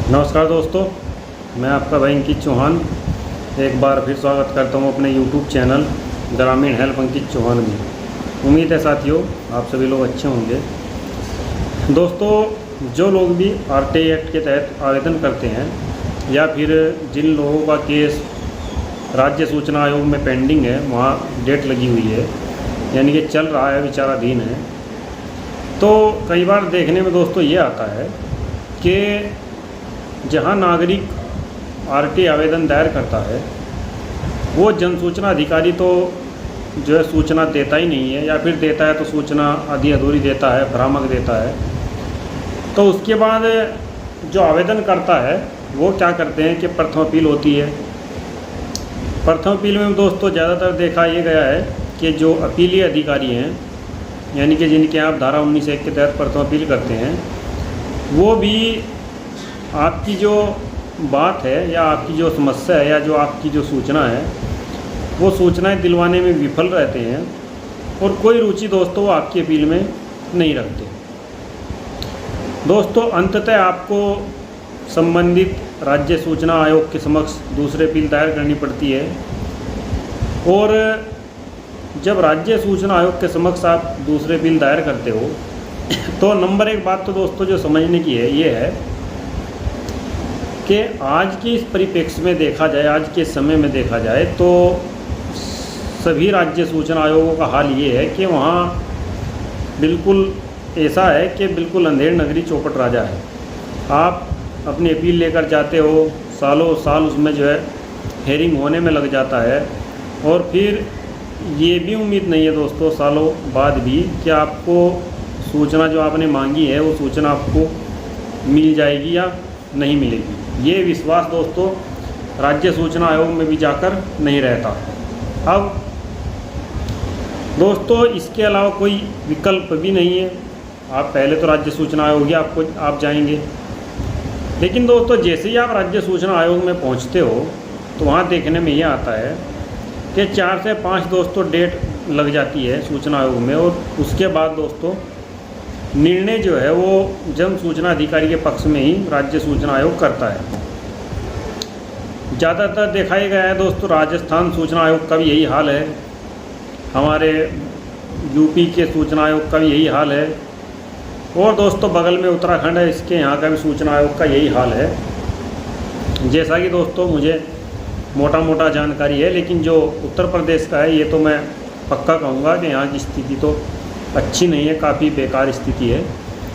नमस्कार दोस्तों, मैं आपका भाई अंकित चौहान एक बार फिर स्वागत करता हूं अपने YouTube चैनल ग्रामीण हेल्प अंकित चौहान में। उम्मीद है साथियों आप सभी लोग अच्छे होंगे। दोस्तों, जो लोग भी RTI एक्ट के तहत आवेदन करते हैं या फिर जिन लोगों का केस राज्य सूचना आयोग में पेंडिंग है, वहाँ डेट लगी हुई है यानी कि चल रहा है, विचाराधीन है, तो कई बार देखने में दोस्तों ये आता है कि जहां नागरिक RTI आवेदन दायर करता है वो जन सूचना अधिकारी तो जो है सूचना देता ही नहीं है, या फिर देता है तो सूचना आधी अधूरी देता है, भ्रामक देता है। तो उसके बाद जो आवेदन करता है वो क्या करते हैं कि प्रथम अपील होती है। प्रथम अपील में दोस्तों ज़्यादातर देखा ये गया है कि जो अपीलीय अधिकारी हैं यानी कि जिनके आप धारा 19(1) के तहत प्रथम अपील करते हैं, वो भी आपकी जो बात है या आपकी जो समस्या है या जो आपकी जो सूचना है वो सूचनाएं दिलवाने में विफल रहते हैं और कोई रुचि दोस्तों वो आपकी अपील में नहीं रखते। दोस्तों, अंततः आपको संबंधित राज्य सूचना आयोग के समक्ष दूसरी अपील दायर करनी पड़ती है। और जब राज्य सूचना आयोग के समक्ष आप दूसरी अपील दायर करते हो तो नंबर एक बात तो दोस्तों जो समझने की है ये है कि आज के इस परिप्रेक्ष्य में देखा जाए, आज के समय में देखा जाए तो सभी राज्य सूचना आयोगों का हाल ये है कि वहाँ बिल्कुल ऐसा है कि बिल्कुल अंधेर नगरी चौपट राजा है। आप अपनी अपील लेकर जाते हो, सालों साल उसमें जो है हेयरिंग होने में लग जाता है, और फिर ये भी उम्मीद नहीं है दोस्तों सालों बाद भी कि आपको सूचना जो आपने मांगी है वो सूचना आपको मिल जाएगी या नहीं मिलेगी। ये विश्वास दोस्तों राज्य सूचना आयोग में भी जाकर नहीं रहता। अब दोस्तों इसके अलावा कोई विकल्प भी नहीं है। आप पहले तो राज्य सूचना आयोग ही आप जाएंगे, लेकिन दोस्तों जैसे ही आप राज्य सूचना आयोग में पहुंचते हो तो वहाँ देखने में ये आता है कि 4 से 5 दोस्तों डेट लग जाती है सूचना आयोग में, और उसके बाद दोस्तों निर्णय जो है वो जन सूचना अधिकारी के पक्ष में ही राज्य सूचना आयोग करता है। ज़्यादातर देखा ही गया है दोस्तों राजस्थान सूचना आयोग का भी यही हाल है, हमारे यूपी के सूचना आयोग का भी यही हाल है, और दोस्तों बगल में उत्तराखंड है, इसके यहाँ का भी सूचना आयोग का यही हाल है। जैसा कि दोस्तों मुझे मोटा मोटा जानकारी है, लेकिन जो उत्तर प्रदेश का है ये तो मैं पक्का कहूँगा कि यहाँ की स्थिति तो अच्छी नहीं है, काफ़ी बेकार स्थिति है।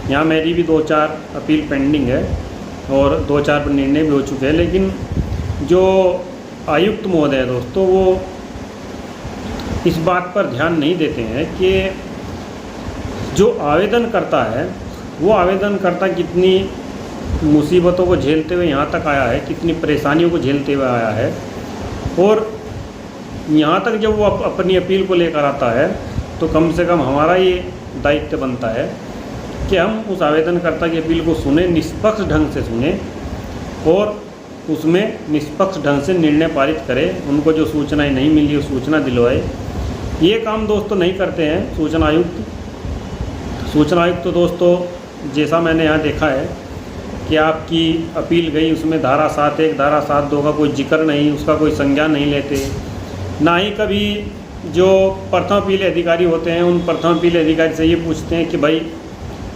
यहाँ मेरी भी 2-4 अपील पेंडिंग है और 2-4 निर्णय भी हो चुके हैं, लेकिन जो आयुक्त महोदय है दोस्तों वो इस बात पर ध्यान नहीं देते हैं कि जो आवेदन करता है वो आवेदनकर्ता कितनी मुसीबतों को झेलते हुए यहाँ तक आया है, कितनी परेशानियों को झेलते हुए आया है, और यहाँ तक जब वो अपनी अपील को लेकर आता है तो कम से कम हमारा ये दायित्व बनता है कि हम उस आवेदनकर्ता की अपील को सुने, निष्पक्ष ढंग से सुने और उसमें निष्पक्ष ढंग से निर्णय पारित करें। उनको जो सूचनाएं नहीं मिली वो सूचना दिलवाए। ये काम दोस्तों नहीं करते हैं सूचना आयुक्त। सूचना आयुक्त तो दोस्तों जैसा मैंने यहाँ देखा है कि आपकी अपील गई, उसमें धारा 7(1) धारा 7(2) का कोई जिक्र नहीं, उसका कोई संज्ञान नहीं लेते। ना ही कभी जो प्रथम अपील अधिकारी होते हैं उन प्रथम अपील अधिकारी से ये पूछते हैं कि भाई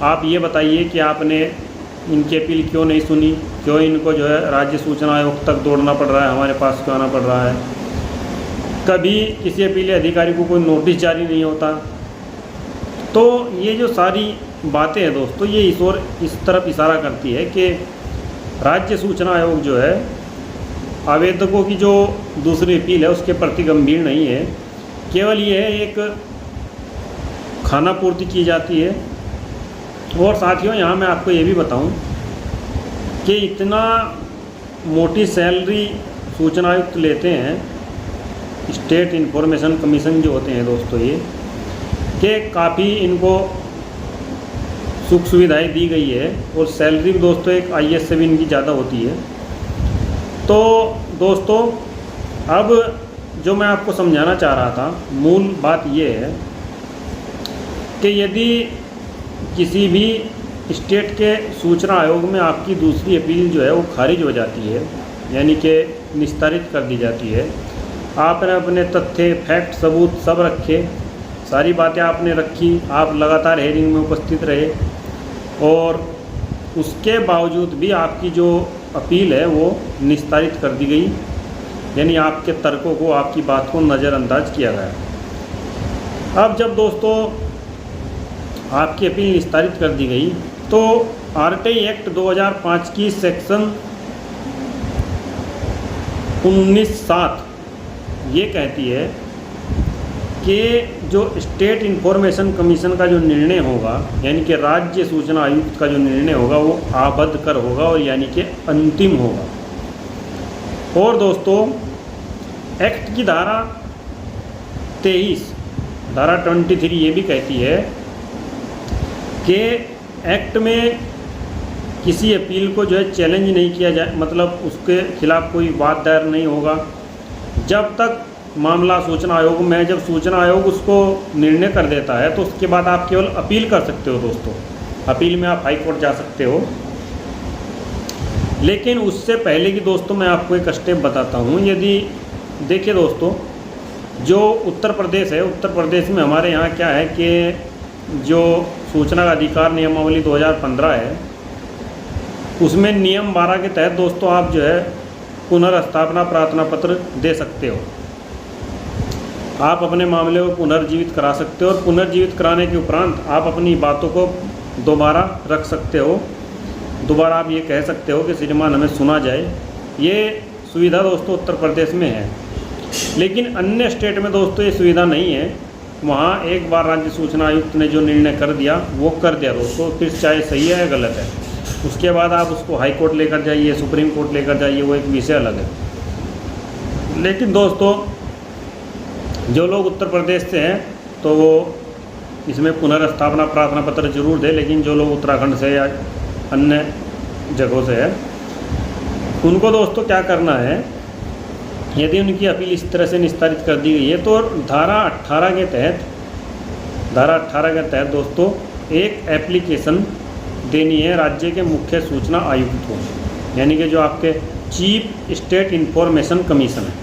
आप ये बताइए कि आपने इनकी अपील क्यों नहीं सुनी, क्यों इनको जो है राज्य सूचना आयोग तक दौड़ना पड़ रहा है, हमारे पास क्यों आना पड़ रहा है। कभी किसी अपील अधिकारी को कोई नोटिस जारी नहीं होता। तो ये जो सारी बातें हैं दोस्तों ये इस तरफ इशारा करती है कि राज्य सूचना आयोग जो है आवेदकों की जो दूसरी अपील है उसके प्रति गंभीर नहीं है। केवल ये है एक खाना पूर्ति की जाती है। और साथियों यहाँ मैं आपको ये भी बताऊं कि इतना मोटी सैलरी सूचना आयुक्त लेते हैं, स्टेट इंफॉर्मेशन कमीशन जो होते हैं दोस्तों ये, कि काफ़ी इनको सुख सुविधाएं दी गई है और सैलरी भी दोस्तों एक IAS से भी इनकी ज़्यादा होती है। तो दोस्तों अब जो मैं आपको समझाना चाह रहा था मूल बात ये है कि यदि किसी भी स्टेट के सूचना आयोग में आपकी दूसरी अपील जो है वो खारिज हो जाती है, यानी कि निस्तारित कर दी जाती है। आपने अपने तथ्य, फैक्ट, सबूत सब रखे, सारी बातें आपने रखी, आप लगातार हेयरिंग में उपस्थित रहे और उसके बावजूद भी आपकी जो अपील है वो निस्तारित कर दी गई, यानी आपके तर्कों को, आपकी बात को नज़रअंदाज किया गया। अब जब दोस्तों आपकी अपील निस्तारित कर दी गई तो आरटीआई एक्ट 2005 की सेक्शन 19(7) ये कहती है कि जो स्टेट इंफॉर्मेशन कमीशन का जो निर्णय होगा, यानी कि राज्य सूचना आयुक्त का जो निर्णय होगा वो आबद्ध कर होगा और यानी कि अंतिम होगा। और दोस्तों एक्ट की धारा 23, धारा 23 ये भी कहती है कि एक्ट में किसी अपील को जो है चैलेंज नहीं किया जाए, मतलब उसके खिलाफ कोई वाद दायर नहीं होगा जब तक मामला सूचना आयोग में, जब सूचना आयोग उसको निर्णय कर देता है तो उसके बाद आप केवल अपील कर सकते हो दोस्तों। अपील में आप हाई कोर्ट जा सकते हो। लेकिन उससे पहले की दोस्तों मैं आपको एक स्टेप बताता हूँ। यदि देखिए दोस्तों, जो उत्तर प्रदेश है, उत्तर प्रदेश में हमारे यहाँ क्या है कि जो सूचना का अधिकार नियमावली 2015 है, उसमें नियम 12 के तहत दोस्तों आप जो है पुनर्स्थापना प्रार्थना पत्र दे सकते हो। आप अपने मामले को पुनर्जीवित करा सकते हो और पुनर्जीवित कराने के उपरांत आप अपनी बातों को दोबारा रख सकते हो। दोबारा आप ये कह सकते हो कि श्रीमान हमें सुना जाए। ये सुविधा दोस्तों उत्तर प्रदेश में है, लेकिन अन्य स्टेट में दोस्तों ये सुविधा नहीं है। वहाँ एक बार राज्य सूचना आयुक्त ने जो निर्णय कर दिया वो कर दिया दोस्तों, फिर चाहे सही है या गलत है, उसके बाद आप उसको हाई कोर्ट लेकर जाइए, सुप्रीम कोर्ट लेकर जाइए, वो एक विषय अलग है। लेकिन दोस्तों जो लोग उत्तर प्रदेश से हैं तो वो इसमें पुनर्स्थापना प्रार्थना पत्र जरूर दें, लेकिन जो लोग उत्तराखंड से या अन्य जगहों से है उनको दोस्तों क्या करना है, यदि उनकी अपील इस तरह से निस्तारित कर दी गई है तो धारा 18 के तहत दोस्तों एक एप्लीकेशन देनी है राज्य के मुख्य सूचना आयुक्त को, यानी कि जो आपके चीफ स्टेट इंफॉर्मेशन कमीशन है,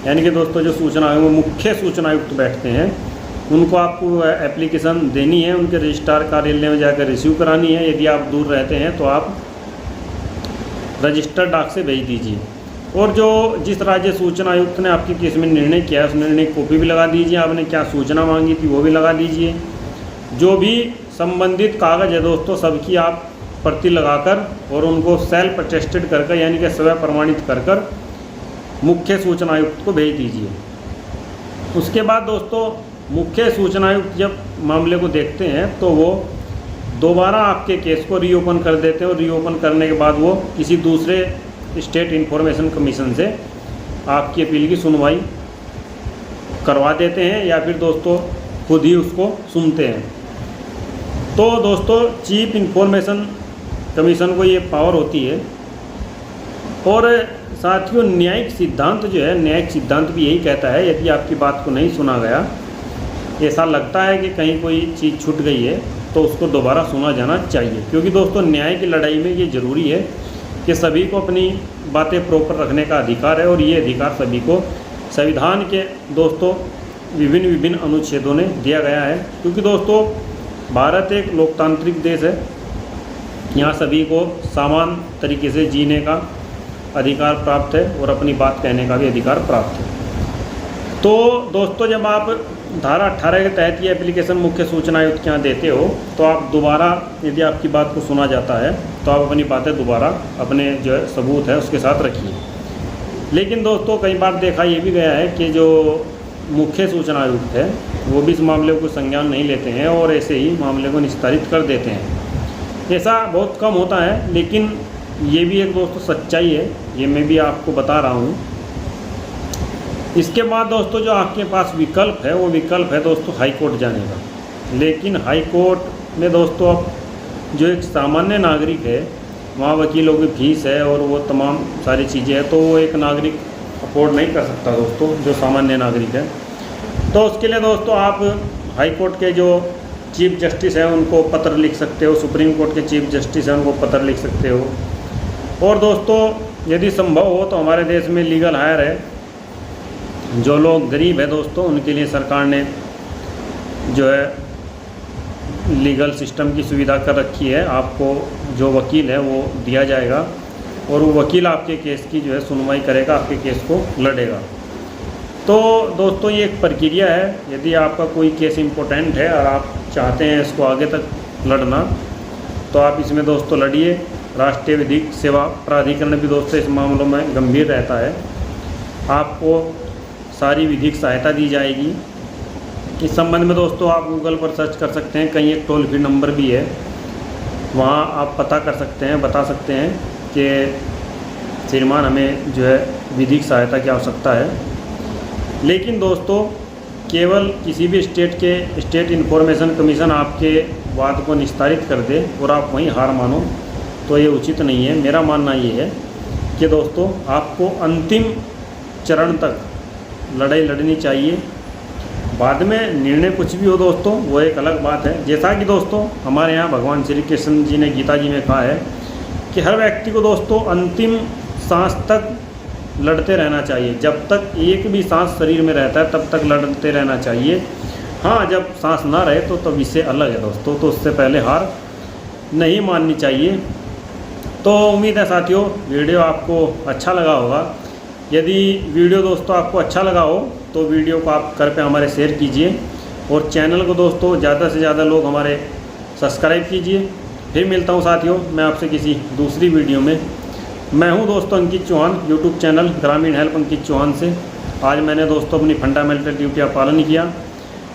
यानी कि दोस्तों जो सूचना आयोग में मुख्य सूचना आयुक्त बैठते हैं उनको आपको एप्लीकेशन देनी है, उनके रजिस्ट्रार कार्यालय में जाकर रिसीव करानी है। यदि आप दूर रहते हैं तो आप रजिस्टर्ड डाक से भेज दीजिए। और जो जिस राज्य सूचना आयुक्त ने आपके केस में निर्णय किया है उस निर्णय की कॉपी भी लगा दीजिए। आपने क्या सूचना मांगी थी वो भी लगा दीजिए। जो भी संबंधित कागज़ है दोस्तों सबकी आप प्रति लगाकर और उनको सेल्फ अटेस्टेड कर यानी कि स्वयं प्रमाणित कर मुख्य सूचना आयुक्त को भेज दीजिए। उसके बाद दोस्तों मुख्य सूचना आयुक्त जब मामले को देखते हैं तो वो दोबारा आपके केस को रीओपन कर देते हैं और रीओपन करने के बाद वो किसी दूसरे स्टेट इंफॉर्मेशन कमीशन से आपकी अपील की सुनवाई करवा देते हैं या फिर दोस्तों खुद ही उसको सुनते हैं। तो दोस्तों चीफ इंफॉर्मेशन कमीशन को ये पावर होती है। और साथियों न्यायिक सिद्धांत जो है, न्यायिक सिद्धांत भी यही कहता है यदि आपकी बात को नहीं सुना गया, ऐसा लगता है कि कहीं कोई चीज़ छूट गई है तो उसको दोबारा सुना जाना चाहिए। क्योंकि दोस्तों न्याय की लड़ाई में ये ज़रूरी है कि सभी को अपनी बातें प्रॉपर रखने का अधिकार है और ये अधिकार सभी को संविधान के दोस्तों विभिन्न अनुच्छेदों ने दिया गया है। क्योंकि दोस्तों भारत एक लोकतांत्रिक देश है, यहाँ सभी को समान तरीके से जीने का अधिकार प्राप्त है और अपनी बात कहने का भी अधिकार प्राप्त है। तो दोस्तों जब आप धारा 18 के तहत ये एप्लीकेशन मुख्य सूचना आयुक्त के यहाँ देते हो तो आप दोबारा यदि आपकी बात को सुना जाता है तो आप अपनी बातें दोबारा अपने जो है सबूत है उसके साथ रखिए। लेकिन दोस्तों कई बार देखा ये भी गया है कि जो मुख्य सूचना आयुक्त है वो भी इस मामले को संज्ञान नहीं लेते हैं और ऐसे ही मामले को निस्तारित कर देते हैं। ऐसा बहुत कम होता है, लेकिन ये भी एक दोस्तों सच्चाई है, ये मैं भी आपको बता रहा हूँ। इसके बाद दोस्तों जो आपके पास विकल्प है वो विकल्प है दोस्तों हाई कोर्ट जाने का। लेकिन हाई कोर्ट में दोस्तों अब जो एक सामान्य नागरिक है वहाँ वकीलों की फीस है और वो तमाम सारी चीज़ें हैं, तो वो एक नागरिक अफोर्ड नहीं कर सकता दोस्तों, जो सामान्य नागरिक है। तो उसके लिए दोस्तों आप हाई कोर्ट के जो चीफ जस्टिस हैं उनको पत्र लिख सकते हो, सुप्रीम कोर्ट के चीफ जस्टिस हैं उनको पत्र लिख सकते हो। और दोस्तों यदि संभव हो तो हमारे देश में लीगल हायर है, जो लोग गरीब है दोस्तों उनके लिए सरकार ने जो है लीगल सिस्टम की सुविधा कर रखी है। आपको जो वकील है वो दिया जाएगा और वो वकील आपके केस की जो है सुनवाई करेगा, आपके केस को लड़ेगा। तो दोस्तों ये एक प्रक्रिया है, यदि आपका कोई केस इम्पोर्टेंट है और आप चाहते हैं इसको आगे तक लड़ना तो आप इसमें दोस्तों लड़िए। राष्ट्रीय विधिक सेवा प्राधिकरण भी दोस्तों इस मामलों में गंभीर रहता है, आपको सारी विधिक सहायता दी जाएगी। इस संबंध में दोस्तों आप गूगल पर सर्च कर सकते हैं, कहीं एक टोल फ्री नंबर भी है, वहाँ आप पता कर सकते हैं, बता सकते हैं कि श्रीमान हमें जो है विधिक सहायता की आवश्यकता है। लेकिन दोस्तों केवल किसी भी स्टेट इन्फॉर्मेशन कमीशन आपके वाद को निस्तारित कर दे और आप वहीं हार मानो तो ये उचित नहीं है। मेरा मानना ये है कि दोस्तों आपको अंतिम चरण तक लड़ाई लड़नी चाहिए। बाद में निर्णय कुछ भी हो दोस्तों वो एक अलग बात है। जैसा कि दोस्तों हमारे यहाँ भगवान श्री कृष्ण जी ने गीता जी में कहा है कि हर व्यक्ति को दोस्तों अंतिम सांस तक लड़ते रहना चाहिए। जब तक एक भी सांस शरीर में रहता है तब तक लड़ते रहना चाहिए। हाँ, जब सांस ना रहे तो विषय अलग है दोस्तों, तो उससे पहले हार नहीं माननी चाहिए। तो उम्मीद है साथियों वीडियो आपको अच्छा लगा होगा। यदि वीडियो दोस्तों आपको अच्छा लगा हो तो वीडियो को आप घर पे हमारे शेयर कीजिए और चैनल को दोस्तों ज़्यादा से ज़्यादा लोग हमारे सब्सक्राइब कीजिए। फिर मिलता हूँ साथियों मैं आपसे किसी दूसरी वीडियो में। मैं हूँ दोस्तों अंकित चौहान, यूट्यूब चैनल ग्रामीण हेल्प अंकित चौहान से। आज मैंने दोस्तों अपनी फंडामेंटल ड्यूटी का पालन किया।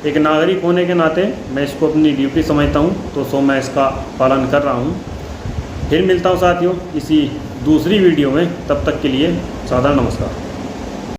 एक नागरिक होने के नाते मैं इसको अपनी ड्यूटी समझता हूँ, तो मैं इसका पालन कर रहा हूँ। फिर मिलता हूँ साथियों किसी दूसरी वीडियो में, तब तक के लिए सादर नमस्कार।